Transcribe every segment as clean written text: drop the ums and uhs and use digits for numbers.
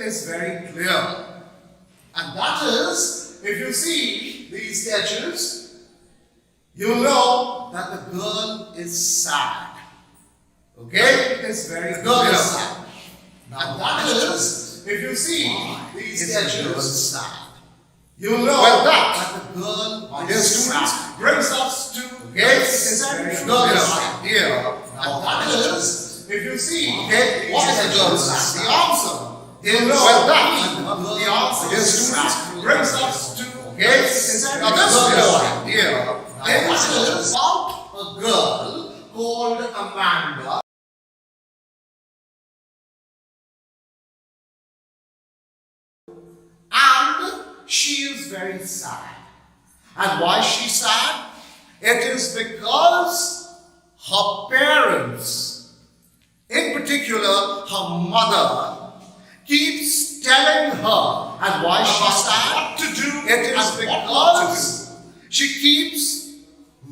is very clear. And that is, if you see these sketches, you will know that the girl is sad. Okay? It's very clear. Girl is sad. And that is, if you see these sketches, sad. You will know that the girl is sad. Brings us to it's very clear here. And that is, if you see what is the girl sad? The answer. You know that the answer is brings us to now this here. It is about a girl called Amanda. And she is very sad. And why is she sad? It is because her parents, in particular her mother, keeps telling her, and why she's sad? What to do? It is because she keeps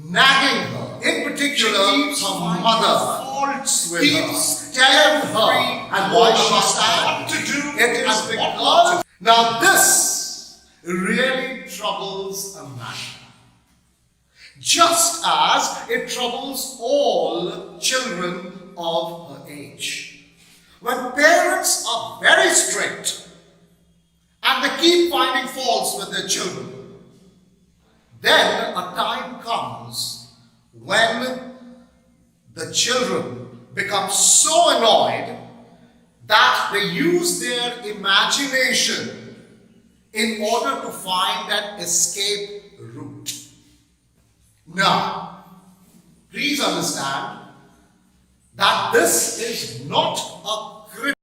nagging her. In particular, her mother keeps telling her, and why she's sad? What to do? It is because now this really troubles Amanda, just as it troubles all children of her age. When parents are very strict and they keep finding faults with their children, then a time comes when the children become so annoyed that they use their imagination in order to find an escape route. Now, please understand that this is not a criticism.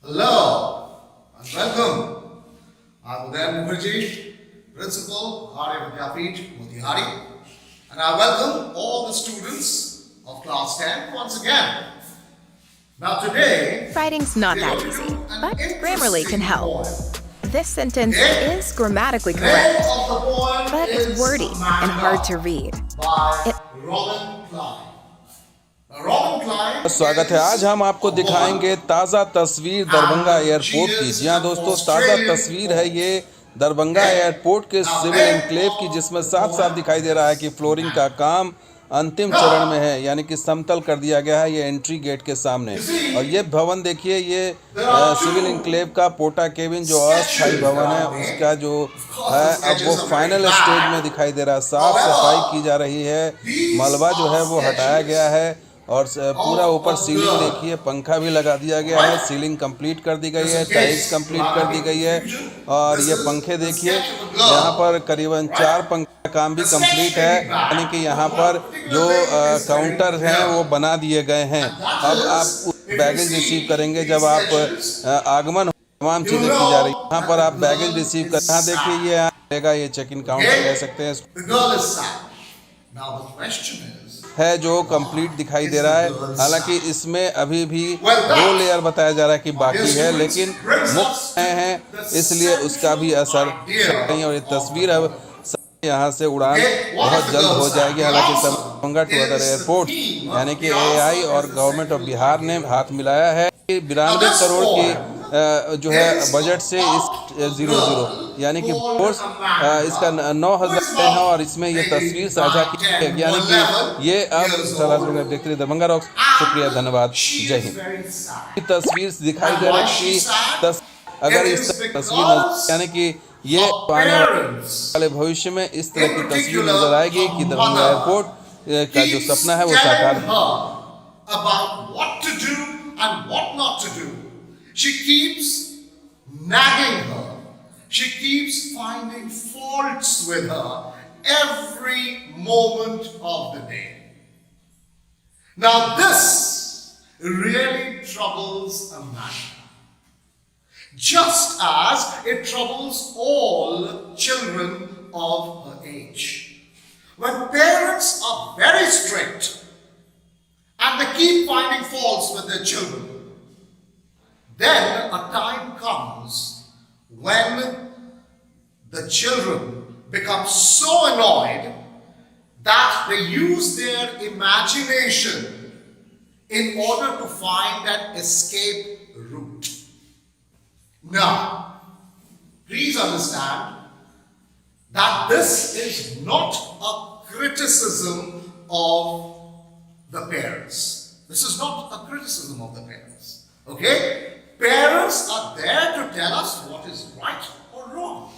Hello and welcome. I'm Udayan Mukherjee, Principal, Arya Vidyapith, Motihari, and I welcome all the students of Class 10 once again. Now today, Writing's not that easy, but Grammarly can help. This sentence is grammatically correct, but it's wordy and hard to read. स्वागत है। आज हम आपको दिखाएंगे ताज़ा तस्वीर Darbhanga airport की। जी हाँ दोस्तों, ताज़ा तस्वीर है ये दरभंगा एयरपोर्ट के सिविल एनक्लेव की, जिसमें साफ साफ दिखाई दे रहा है कि फ्लोरिंग का काम अंतिम चरण में है, यानी कि समतल कर दिया गया है ये एंट्री गेट के सामने। और ये भवन देखिए, ये सिविल एनक्लेव का पोटा केबिन जो अस्थायी भवन है उसका जो है अब वो फाइनल स्टेज में दिखाई दे रहा है। साफ सफाई की जा रही है, मलबा जो है वो हटाया गया है और पूरा ऊपर सीलिंग देखिए, पंखा भी लगा दिया गया है। सीलिंग कंप्लीट कर दी गई है, टाइल्स कंप्लीट कर दी गई है। और ये पंखे देखिए, यहाँ पर करीबन 4 पंखे का काम भी कंप्लीट है, यानी कि यहाँ पर जो काउंटर हैं वो बना दिए गए हैं। अब आप बैगेज रिसीव करेंगे जब आप आगमन, तमाम चीज़ें की जा रही है। यहाँ पर आप बैगेज रिसीव कर, यहाँ देखिए ये रहेगा, ये चेक इन काउंटर कह सकते हैं। है जो कंप्लीट दिखाई दे रहा है। हालांकि इसमें अभी भी 2 लेयर बताया जा रहा है कि बाकी है, लेकिन मुक्त हैं इसलिए उसका भी असर नहीं। और ये तस्वीर अब यहाँ से उड़ान बहुत जल्द हो जाएगी। हालांकि दरभंगा टू अदर एयरपोर्ट यानी कि एआई और गवर्नमेंट ऑफ बिहार ने हाथ मिलाया है कि 92 करोड़ की जो है बजट से इस 00 यानी कि फोर्स इसका 9,000 है और इसमें ये तस्वीर साझा की है, यानी कि ये अब देखते रहिए दरभंगा रॉक्स। शुक्रिया, धन्यवाद, जय हिंद। तस्वीर दिखाई दे रही है कि अगर इस तस्वीर यानी कि ये आने वाले भविष्य में इस तरह की तस्वीर नजर आएगी कि दरभंगा एयरपोर्ट का जो सपना है वो साकार about what to do and what not to do. She keeps nagging her. She keeps finding faults with her every moment of the day. Now this really troubles a man, just as it troubles all children of her age. When parents are very strict and they keep finding faults with their children, then a time comes when the children become so annoyed that they use their imagination in order to find that escape route. Now, please understand that this is not a criticism of the parents. This is not a criticism of the parents. Okay? Parents are there to tell us what is right or wrong.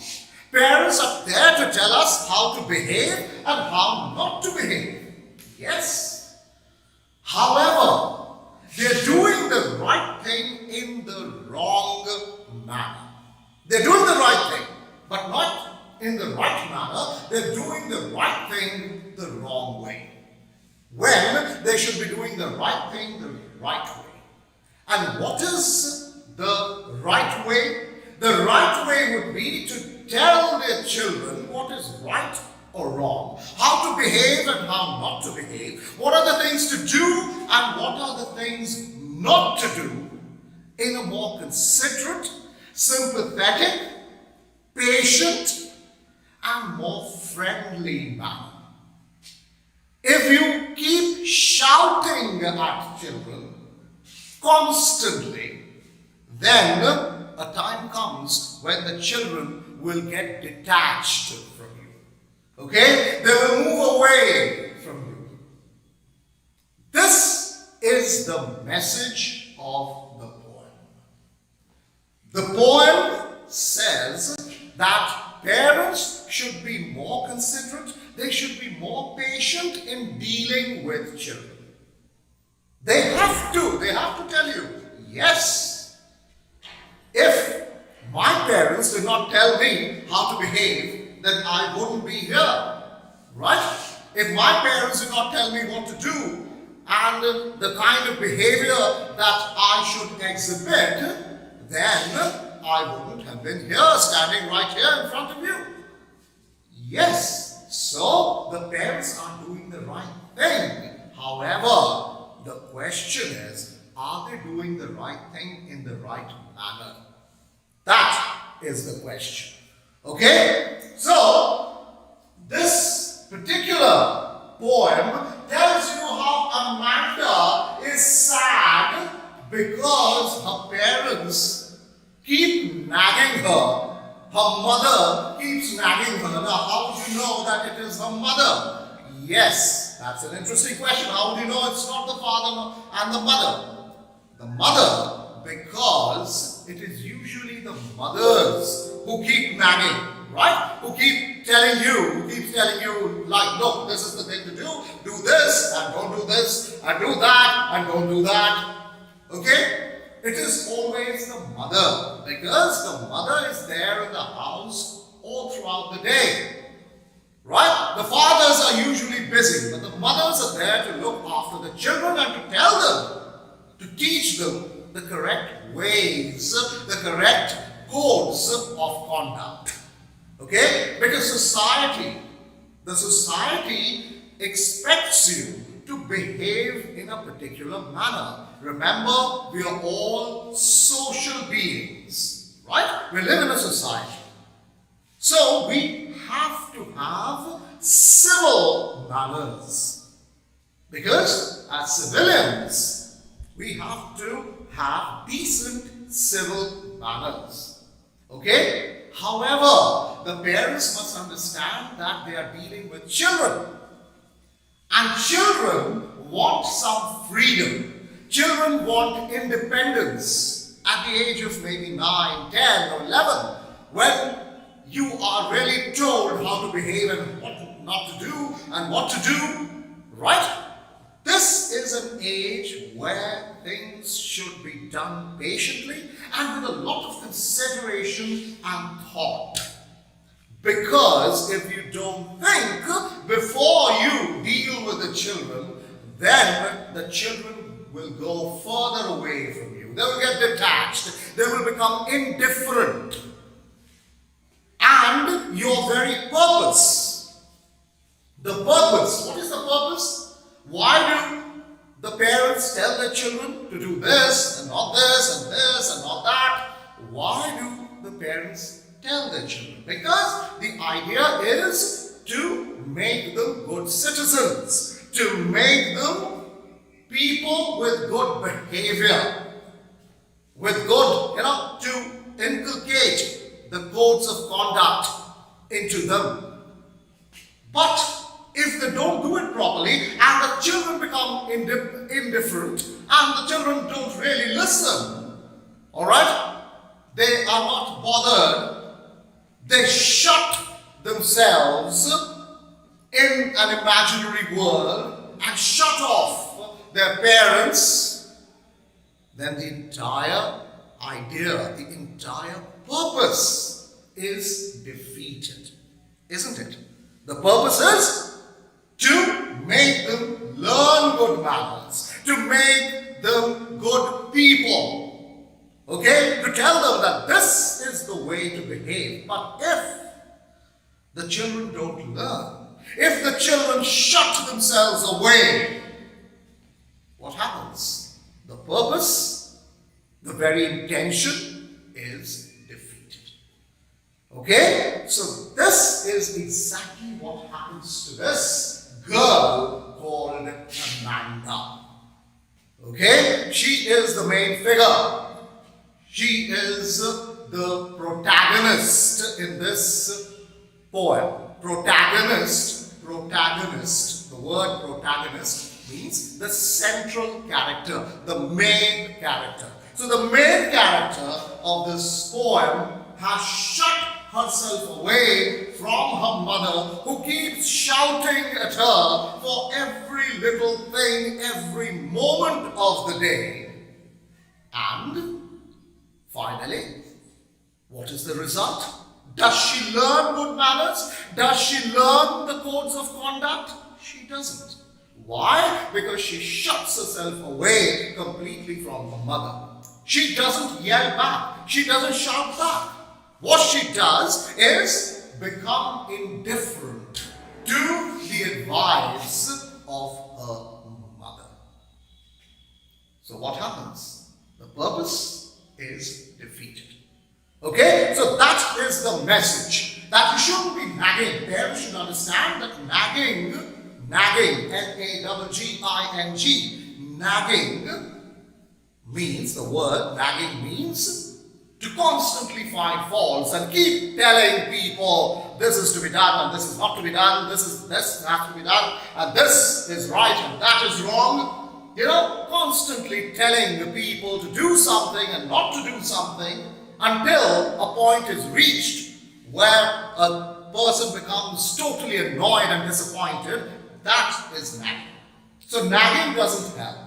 Parents are there to tell us how to behave and how not to behave. Yes. However, they're doing the right thing in the wrong manner. They're doing the right thing, but not in the right manner. They're doing the right thing the wrong way, when they should be doing the right thing the right way. And what is the right way? The right way would be to tell their children what is right or wrong, how to behave and how not to behave, what are the things to do and what are the things not to do, in a more considerate, sympathetic, patient, and more friendly manner. If you keep shouting at children constantly, then a time comes when the children will get detached from you. Okay? They will move away from you. This is the message of the poem. The poem says that parents should be more considerate, they should be more patient in dealing with children. They have to tell you, yes, if my parents did not tell me how to behave, then I wouldn't be here, right? If my parents did not tell me what to do and the kind of behavior that I should exhibit, then I wouldn't have been here, standing right here in front of you. Yes, so the parents are doing the right thing. However, the question is, are they doing the right thing in the right manner? That is the question. Okay? So, this particular poem tells you how Amanda is sad because her parents keep nagging her. Her mother keeps nagging her. Now, how would you know that it is her mother? Yes, that's an interesting question. How would you know it's not the father and the mother? The mother, because it is usually the mothers who keep nagging, right? Who keeps telling you, like, look, this is the thing to do this, and don't do this, and do that, and don't do that. Okay? It is always the mother, because the mother is there in the house all throughout the day. Right? The fathers are usually busy, but the mothers are there to look after the children and to tell them, to teach them the correct ways, the correct codes of conduct. Okay? Because the society expects you to behave in a particular manner. Remember, we are all social beings, right? We live in a society. So we have to have civil manners. Because as civilians, we have to have decent civil manners. Okay? However, the parents must understand that they are dealing with children. And children want some freedom. Children want independence at the age of maybe 9, 10 or 11, when you are really told how to behave and what not to do and what to do, right? This is an age where things should be done patiently and with a lot of consideration and thought. Because if you don't think before you deal with the children, then the children will go further away from you. They will get detached. They will become indifferent. And your very purpose. The purpose. What is the purpose? Why do the parents tell their children to do this and not this and this and not that? Why do the parents tell their children? Because the idea is to make them good citizens, to make them people with good behavior, with good, to inculcate the codes of conduct into them. But if they don't do it properly and the children become indifferent and the children don't really listen, alright, they are not bothered, they shut themselves in an imaginary world and shut off their parents, then the entire idea, the entire purpose is defeated, isn't it? The purpose is to make them learn good manners, to make them good people, okay? To tell them that this is the way to behave. But if the children don't learn, if the children shut themselves away, what happens? The purpose, the very intention is defeated. Okay? So this is exactly what happens to this girl called Amanda. Okay? She is the main figure. She is the protagonist in this poem. Protagonist. The word protagonist means the central character, the main character. So the main character of this poem has shut herself away from her mother, who keeps shouting at her for every little thing, every moment of the day. And finally, what is the result? Does she learn good manners? Does she learn the codes of conduct? She doesn't. Why? Because she shuts herself away completely from her mother. She doesn't yell back. She doesn't shout back. What she does is become indifferent to the advice of her mother. So what happens? The purpose is defeated. Okay? So that is the message. That you shouldn't be nagging. Parents should understand that nagging, N-A-G-G-I-N-G, nagging means, the word nagging means to constantly find faults and keep telling people this is to be done and this is not to be done, this has to be done, and this is right and that is wrong. Constantly telling the people to do something and not to do something until a point is reached where a person becomes totally annoyed and disappointed. That is nagging. So nagging doesn't help.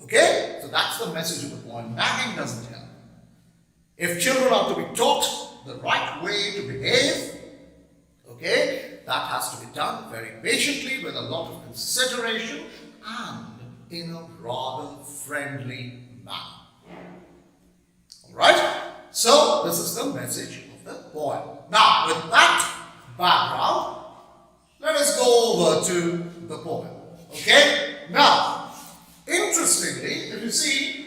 Okay? So that's the message of the poem. Nagging doesn't help. If children are to be taught the right way to behave, okay, that has to be done very patiently with a lot of consideration and in a rather friendly manner. Alright? So this is the message of the poem. Now, with that background, let us go over to the poem. Okay? see,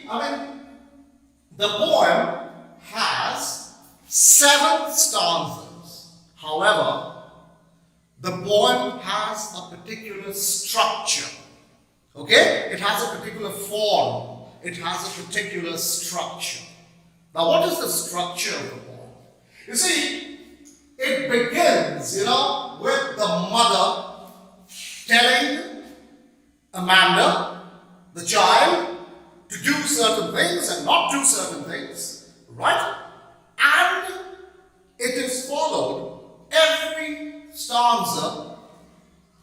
the poem has 7 stanzas. However, the poem has a particular structure. Okay? It has a particular form. It has a particular structure. Now, what is the structure of the poem? You see, it begins, with the mother telling Amanda, the child, to do certain things and not do certain things, right? And it is followed, every stanza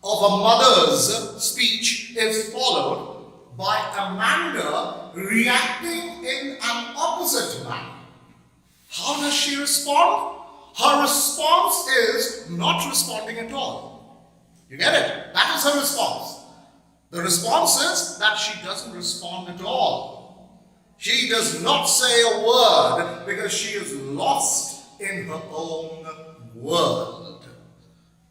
of a mother's speech is followed by Amanda reacting in an opposite manner. How does she respond? Her response is not responding at all. You get it? That is her response. The response is that she doesn't respond at all. She does not say a word because she is lost in her own world.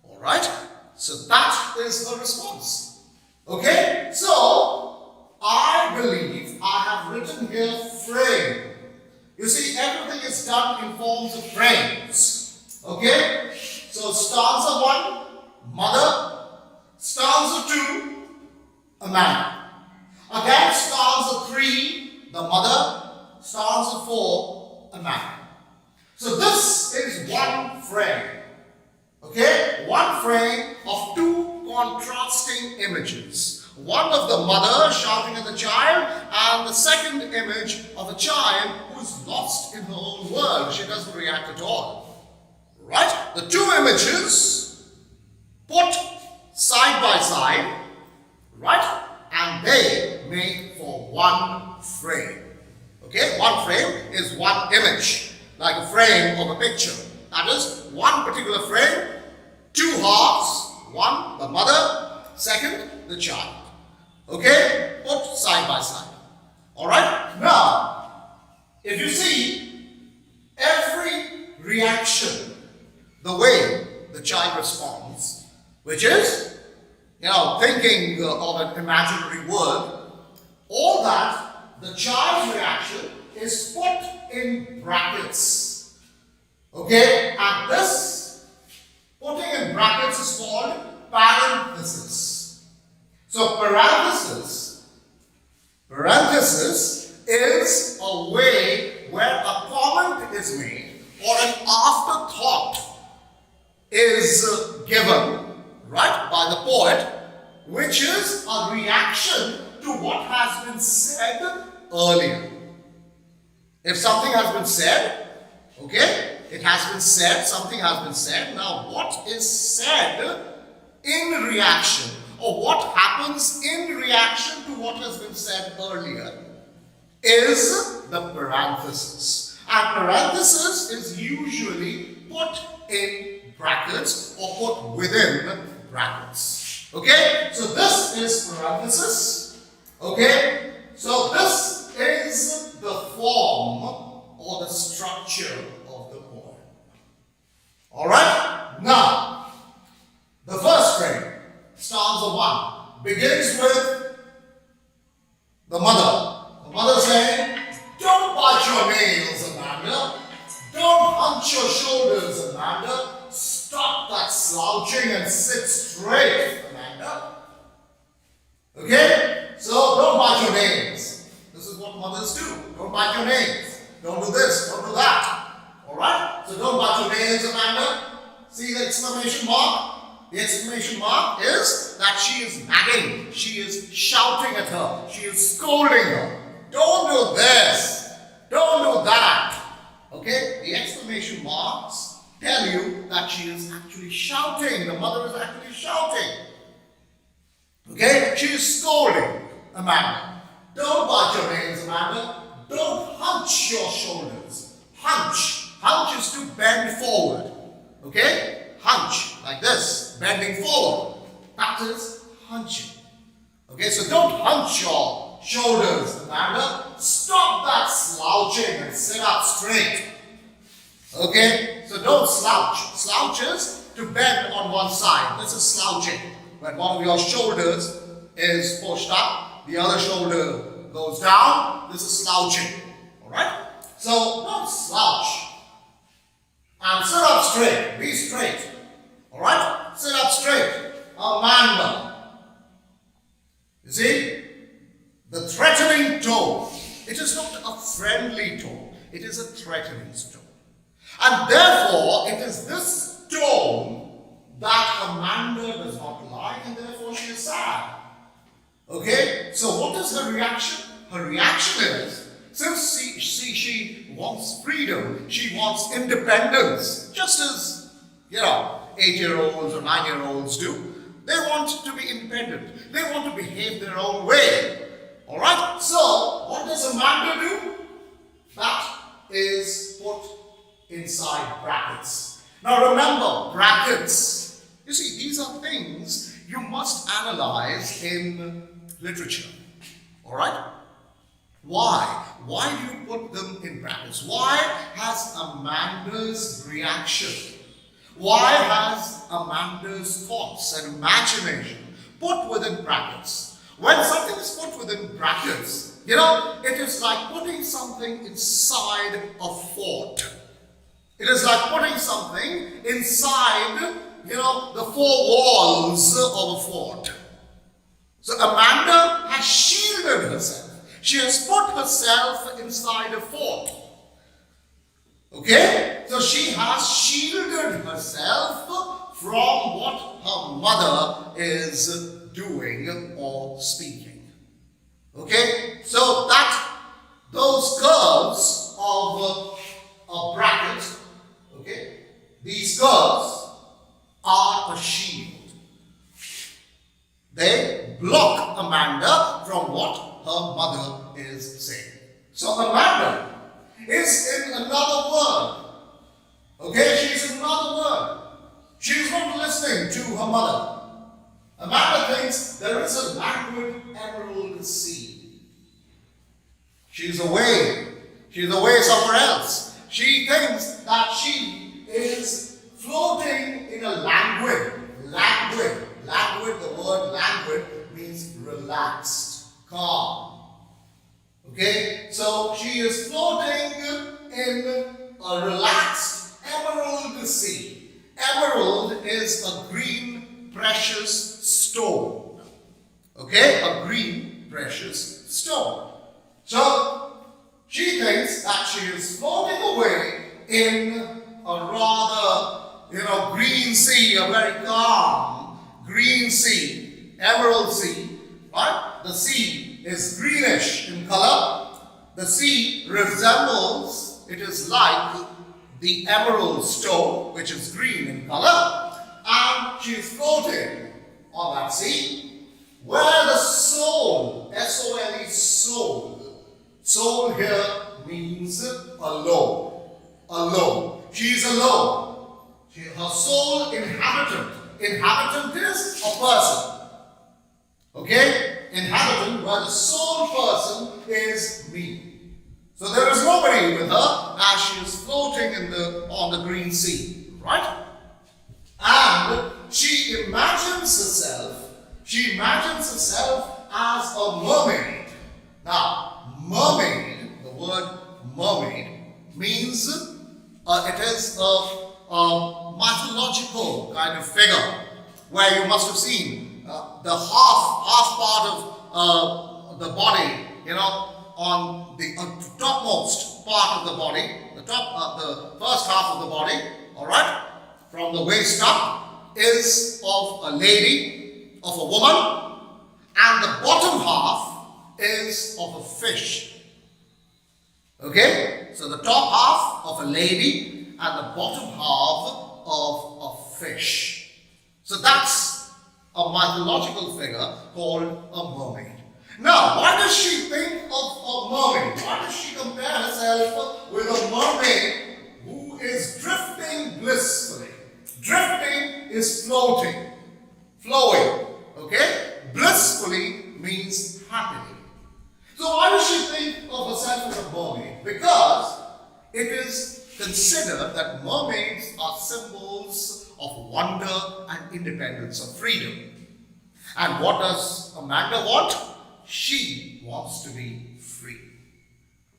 Alright? So that is her response. Okay? So, I believe I have written here frame. You see, everything is done in forms of frames. Okay? So, stanza 1, mother. Stanza 2, Amanda. Again, stanza 3, the mother. Stanza 4, Amanda. So, this is one frame. Okay? One frame of 2 contrasting images. One of the mother shouting at the child, and the second image of a child who is lost in her own world. She doesn't react at all. Right? The 2 images put side by side, right? And they make for one frame. Okay? One frame is one image, like a frame of a picture. That is one particular frame, 2 halves, one the mother, second the child. Okay? Put side by side. Alright? Now, if you see every reaction, the way the child responds, which is, thinking of an imaginary word, all that, the child's reaction is put in brackets. Okay? And this putting in brackets is called parenthesis. So parenthesis is a way where a comment is made or an afterthought is given, right, by the poet, which is a reaction to what has been said earlier. If something has been said, okay, it has been said, something has been said. Now, what is said in reaction, or what happens in reaction to what has been said earlier, is the parenthesis. And parenthesis is usually put in brackets or put within brackets. Okay? So this is parenthesis. Okay? So this is the form or the structure of the poem. Alright? Now, the first frame, stanza 1, begins with the mother. The mother saying, "Don't bite your nails, Amanda. Don't hunch your shoulders, Amanda. Stop that slouching and sit straight, Amanda." Okay? So, don't bite your nails. This is what mothers do. Don't bite your nails. Don't do this. Don't do that. Alright? So, don't bite your nails, Amanda. See the exclamation mark? The exclamation mark is that she is nagging. She is shouting at her. She is scolding her. Don't do this. Don't do that. Okay? The exclamation marks tell you that she is actually shouting. The mother is actually shouting. Okay? She is scolding Amanda. Don't bite your nails, Amanda. Don't hunch your shoulders. Hunch. Hunch is to bend forward. Okay? Hunch, like this, bending forward. That is hunching. Okay, so don't hunch your shoulders, Amanda. Stop that slouching and sit up straight. Okay, so don't slouch. Slouch is to bend on one side. This is slouching. When one of your shoulders is pushed up, the other shoulder goes down. This is slouching. Alright? So, don't slouch. And sit up straight. Be straight. Alright? Sit up straight. Amanda. You see? The threatening tone. It is not a friendly tone. It is a threatening tone. And therefore, it is this tone that Amanda does not like, and therefore she is sad. Okay? So what is her reaction? Her reaction is, since she wants freedom, she wants independence, just as, 8-year-olds or 9-year-olds do. They want to be independent. They want to behave their own way. Alright? So, what does Amanda do? That is put inside brackets. Now remember, brackets. You see, these are things you must analyze in literature. Alright? Why? Why do you put them in brackets? Why has Amanda's reaction, why has Amanda's thoughts and imagination put within brackets? When something is put within brackets, it is like putting something inside a fort. It is like putting something inside, the four walls of a fort. So Amanda has shielded herself. She has put herself inside a fort. Okay? So she has shielded herself from what her mother is doing or speaking. Okay? So those curves of a bracket, okay, these curves are a shield. They block Amanda from what her mother is saying. So Amanda is in another world. Okay, she's in another world. She's not listening to her mother. Amanda thinks there is a languid emerald sea. She's away. She's away somewhere else. She thinks that she is floating in a languid, the word languid means relaxed, calm. Okay, so she is floating in a relaxed emerald sea. Emerald is a green precious stone. Okay, a green precious stone. So she thinks that she is floating away in a rather, green sea, a very calm green sea, emerald sea, right? The sea is greenish in color. The sea resembles, it is like the emerald stone, which is green in color, and she is floating on that sea, where the soul, S-O-L-E, soul here means alone. She is alone. Her soul inhabitant is a person. Okay? Inhabitant, where the sole person is me. So there is nobody with her as she is floating on the green sea. Right? And she imagines herself as a mermaid. Now, mermaid, the word mermaid, means it is a mythological kind of figure, where you must have seen the half part of the body, on the topmost part of the body, the first half of the body, all right, from the waist up, is of a lady, of a woman, and the bottom half is of a fish. Okay, so the top half of a lady and the bottom half of a fish. So that's a mythological figure called a mermaid. Now, why does she think of a mermaid? Why does she compare herself with a mermaid who is drifting blissfully? Drifting is floating, flowing, okay? Blissfully means happily. So why does she think of herself as a mermaid? Because it is considered that mermaids are symbols of wonder and independence, of freedom. And what does Amanda want? she wants to be free.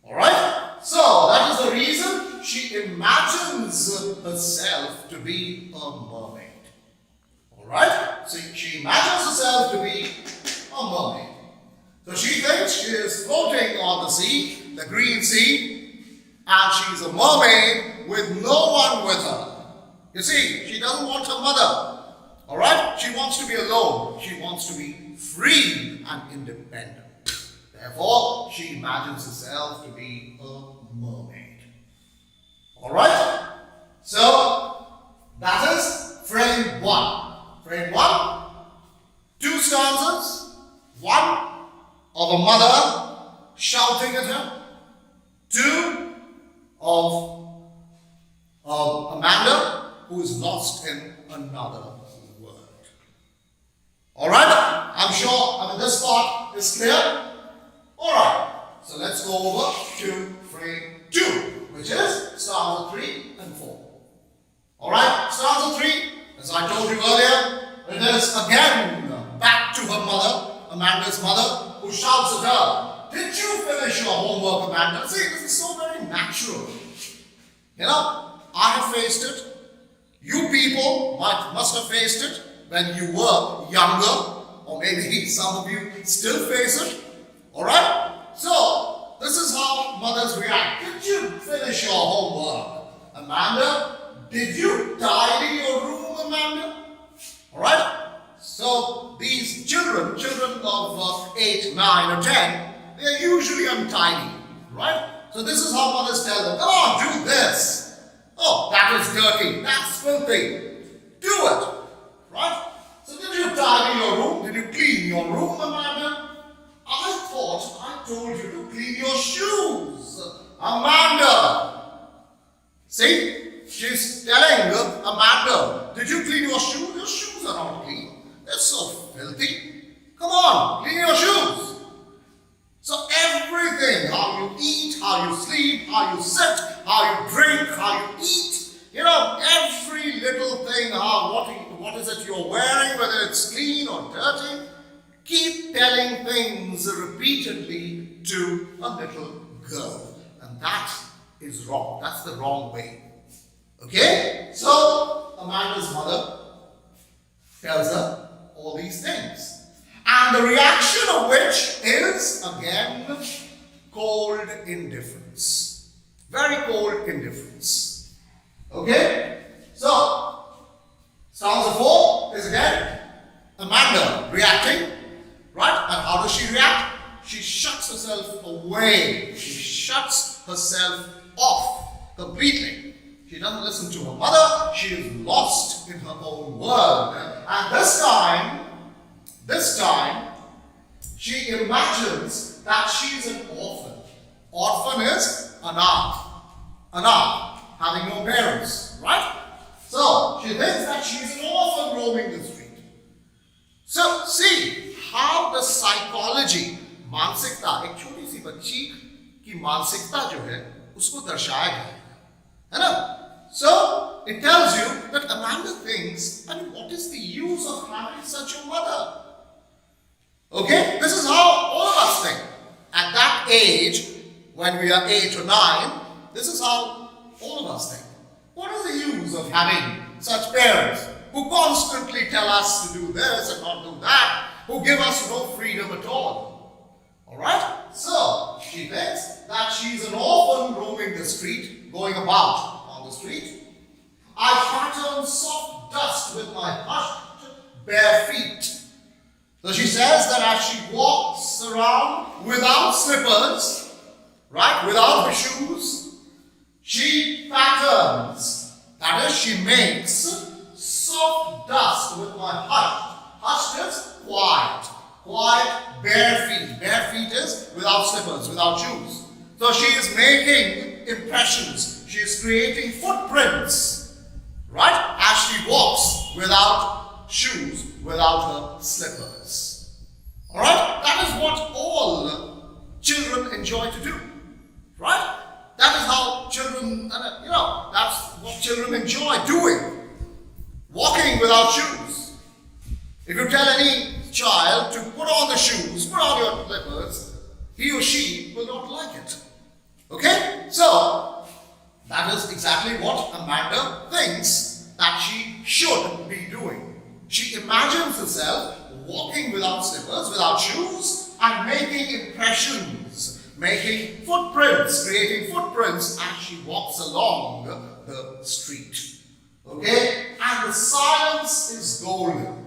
Alright? So, that is the reason she imagines herself to be a mermaid. Alright? So, she imagines herself to be a mermaid. So, she thinks she is floating on the sea, the green sea, and she's a mermaid with no one with her. You see, she doesn't want her mother. Alright? She wants to be alone. She wants to be free and independent. Therefore, she imagines herself to be a mermaid. Alright? So, that is frame 1. Frame 1, 2 stanzas. 1 of a mother shouting at her. 2 of Amanda who is lost in another world. Alright? I'm sure this part is clear. Alright, so let's go over to frame 2, which is stanza 3 and 4. Alright, stanza 3, as I told you earlier, it is again back to her mother, Amanda's mother, who shouts at her, "Did you finish your homework, Amanda?" See, this is so very natural. You know, I have faced it. You people must have faced it when you were younger, or maybe some of you still face it. Alright? So, this is how mothers react. Did you finish your homework, Amanda? Did you tidy your room, Amanda? Alright? So, these children of 8, 9 or 10, they are usually untidy. Right? So, this is how mothers tell them, "Come on, do this. Oh, that is dirty. That's filthy. Do it." Right? So, did you tidy your room? Did you clean your room, Amanda? I thought I told you to clean your shoes, Amanda. See, she's telling Amanda, "Did you clean your shoes? Your shoes are not clean. They're so filthy. Come on, clean your shoes." So everything, how you eat, how you sleep, how you sit, how you drink, how you eat, you know, every little thing, what is it you're wearing, whether it's clean or dirty, keep telling things repeatedly to a little girl. And that is wrong. That's the wrong way. Okay? So, Amanda's mother tells her all these things. And the reaction of which is, again, cold indifference. Very cold indifference. Okay? So, stanza 4 is again Amanda reacting. Right? And how does she react? She shuts herself away. She shuts herself off completely. She doesn't listen to her mother. She is lost in her own world. And this time, she imagines that she is an orphan. Orphan is anath, having no parents. Right? So, she thinks that she is an orphan roaming the street. So, see how the psychology, मानसिकता, एक छोटी सी बच्ची की मानसिकता जो है उसको दर्शाया गया है ना? So it tells you that Amanda thinks, I mean, what is the use of having such a mother? Okay, this is how all of us think. At that age, when we are 8 or 9, this is how all of us think. What is the use of having such parents who constantly tell us to do this and not do that, who give us no freedom at all? Alright? So, she thinks that she's an orphan roaming the street, going about on the street. I pattern soft dust with my hushed bare feet. So she says that as she walks around without slippers, right, without her shoes, she patterns, that is, she makes soft dust with my hushed. Hushed is quiet. Quiet, bare feet. Bare feet is without slippers, without shoes. So she is making impressions. She is creating footprints, right, as she walks without shoes, without her slippers. Alright? That is what all children enjoy to do. Right? That is how children, that's what children enjoy doing. Walking without shoes. If you tell any child to put on the shoes, put on your slippers, he or she will not like it. Okay? So, that is exactly what Amanda thinks that she should be doing. She imagines herself walking without slippers, without shoes, and making impressions, making footprints, creating footprints as she walks along the street. Okay? And the silence is golden.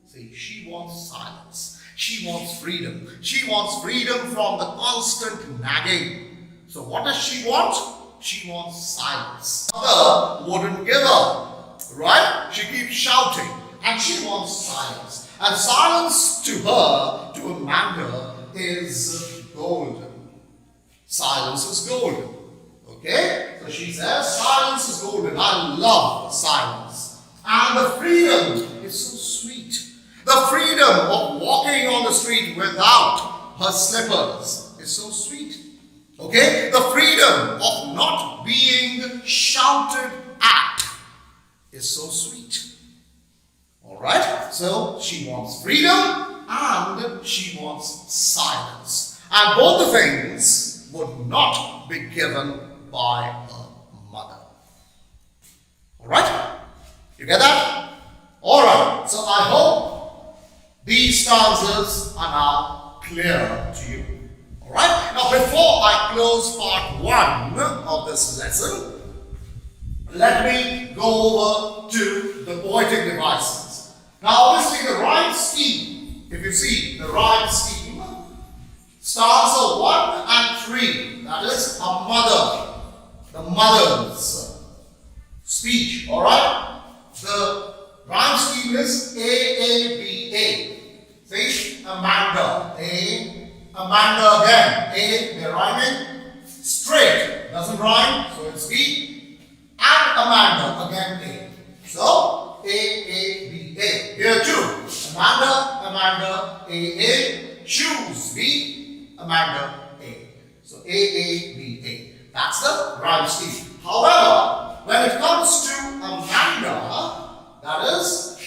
See, she wants silence. She wants freedom. She wants freedom from the constant nagging. So what does she want? She wants silence. Mother wouldn't give her, right? She keeps shouting, and she wants silence. And silence to her, to Amanda, is golden. Silence is golden. Okay? So she says, silence is golden. I love silence. And the freedom is so sweet. The freedom of walking on the street without her slippers is so sweet. Okay? The freedom of not being shouted at is so sweet. Alright? So she wants freedom and she wants silence. And both the things would not be given by her mother. Alright? You get that? Alright. So I hope these stanzas are now clear to you. Alright? Now before I close part 1 of this lesson, let me go over to the poetic devices. Now obviously the rhyme scheme, if you see the rhyme scheme, stanza 1 and 3, that is a mother, the mother's speech, alright? The rhyme scheme is A-A-B-A. See? Amanda. A. Amanda again. A. They're rhyming. Straight. Doesn't rhyme, so it's B. And Amanda again A. So A-A-B-A. Here too. Amanda, Amanda, A-A. Shoes. B. Amanda A. So A-A-B-A. That's the rhyme scheme. However, when it comes to Amanda, that is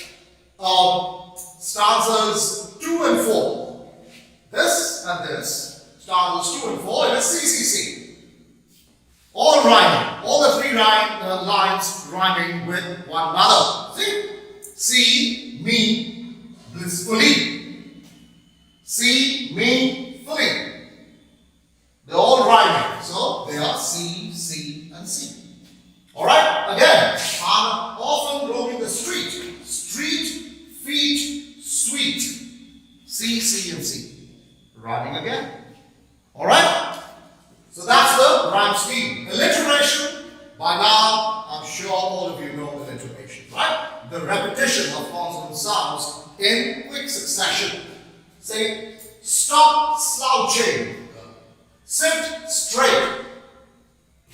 stanzas 2 and 4. This and this, stanzas 2 and 4, it is CCC. All rhyming, all the 3 lines rhyming with one another. See? See me blissfully. See me fully. They're all rhyming, so they are C, C, and C. Alright, again, I'm often roaming the street. Street, feet, sweet. C, C, and C. Rhyming again. Alright? So that's the rhyme scheme. Alliteration, by now, I'm sure all of you know alliteration, right? The repetition of consonant sounds in quick succession. Say, stop slouching. Sit straight.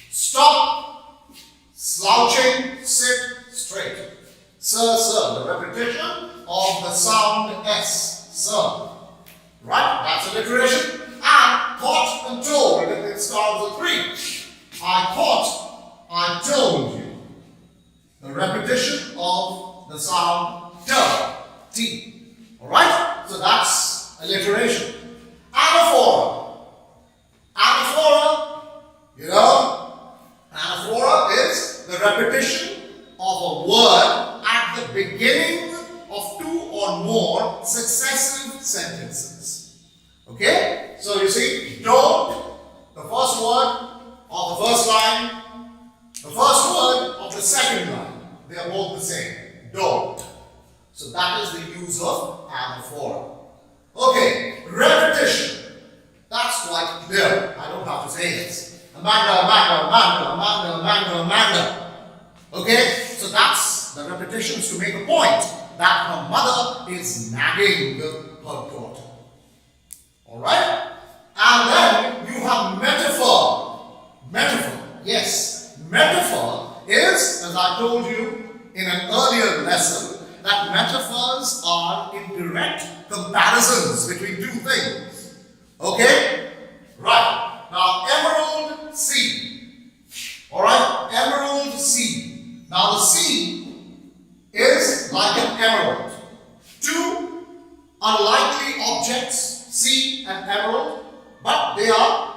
Stop slouching. Sit straight. Sir, sir. The repetition of the sound S. Sir. Right? That's alliteration. And caught and told. It starts with 3. I caught. I told you. The repetition of the sound T. T. Alright? So that's alliteration. Anaphora. Anaphora, you know, anaphora is the repetition of a word at the beginning of 2 or more successive sentences. Okay? So you see, don't, the first word of the first line, the first word of the second line, they are both the same. Don't. So that is the use of anaphora. Okay, repetition. That's quite clear. I don't have to say this. Amanda, Amanda, Amanda, Amanda, Amanda, Amanda. Okay? So that's the repetitions to make a point that her mother is nagging her daughter. Alright? And then you have metaphor. Metaphor. Yes. Metaphor is, as I told you in an earlier lesson, that metaphors are indirect comparisons between 2 things. Okay? Right. Now, emerald sea. Alright? Emerald sea. Now, the sea is like an emerald. 2 unlike emerald, but they are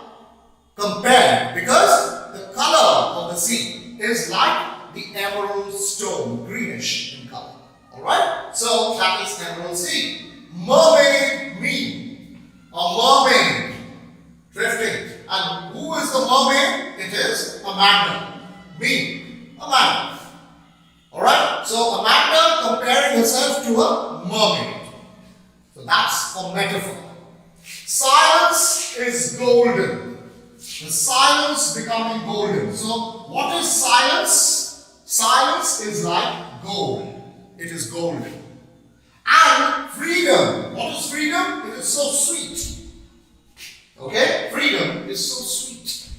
compared because the color of the sea is like the emerald stone, greenish in color. Alright? So that is emerald sea. Mermaid me, a mermaid drifting. And who is the mermaid? It is Amanda. Me, Amanda. Alright? So Amanda comparing herself to a mermaid. So that's a metaphor. Silence is golden. The silence becoming golden. So what is silence? Silence is like gold. It is golden. And freedom. What is freedom? It is so sweet. Okay? Freedom is so sweet.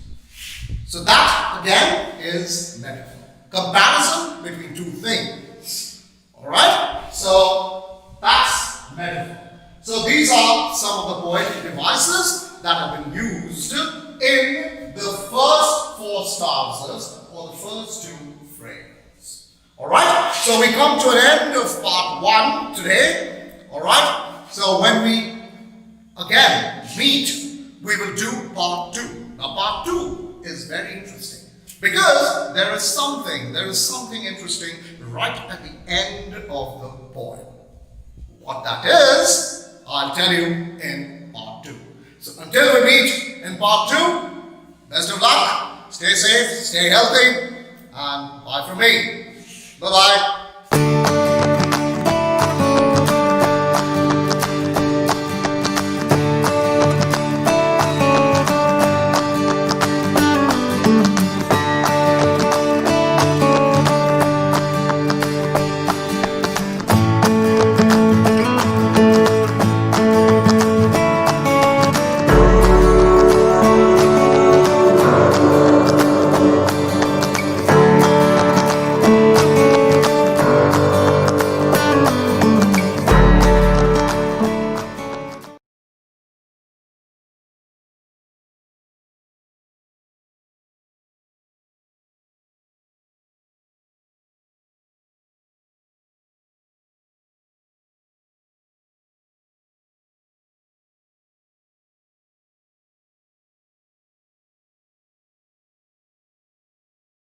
So that again is metaphor. Comparison between two things. Alright? So that's metaphor. So these are some of the poetic devices that have been used in the first four stanzas or the first two phrases. Alright? So we come to an end of part 1 today. Alright? So when we again meet, we will do part 2. Now part 2 is very interesting because there is something interesting right at the end of the poem. What that is, I'll tell you in part 2. So until we meet in part 2, best of luck, stay safe, stay healthy, and bye from me. Bye-bye.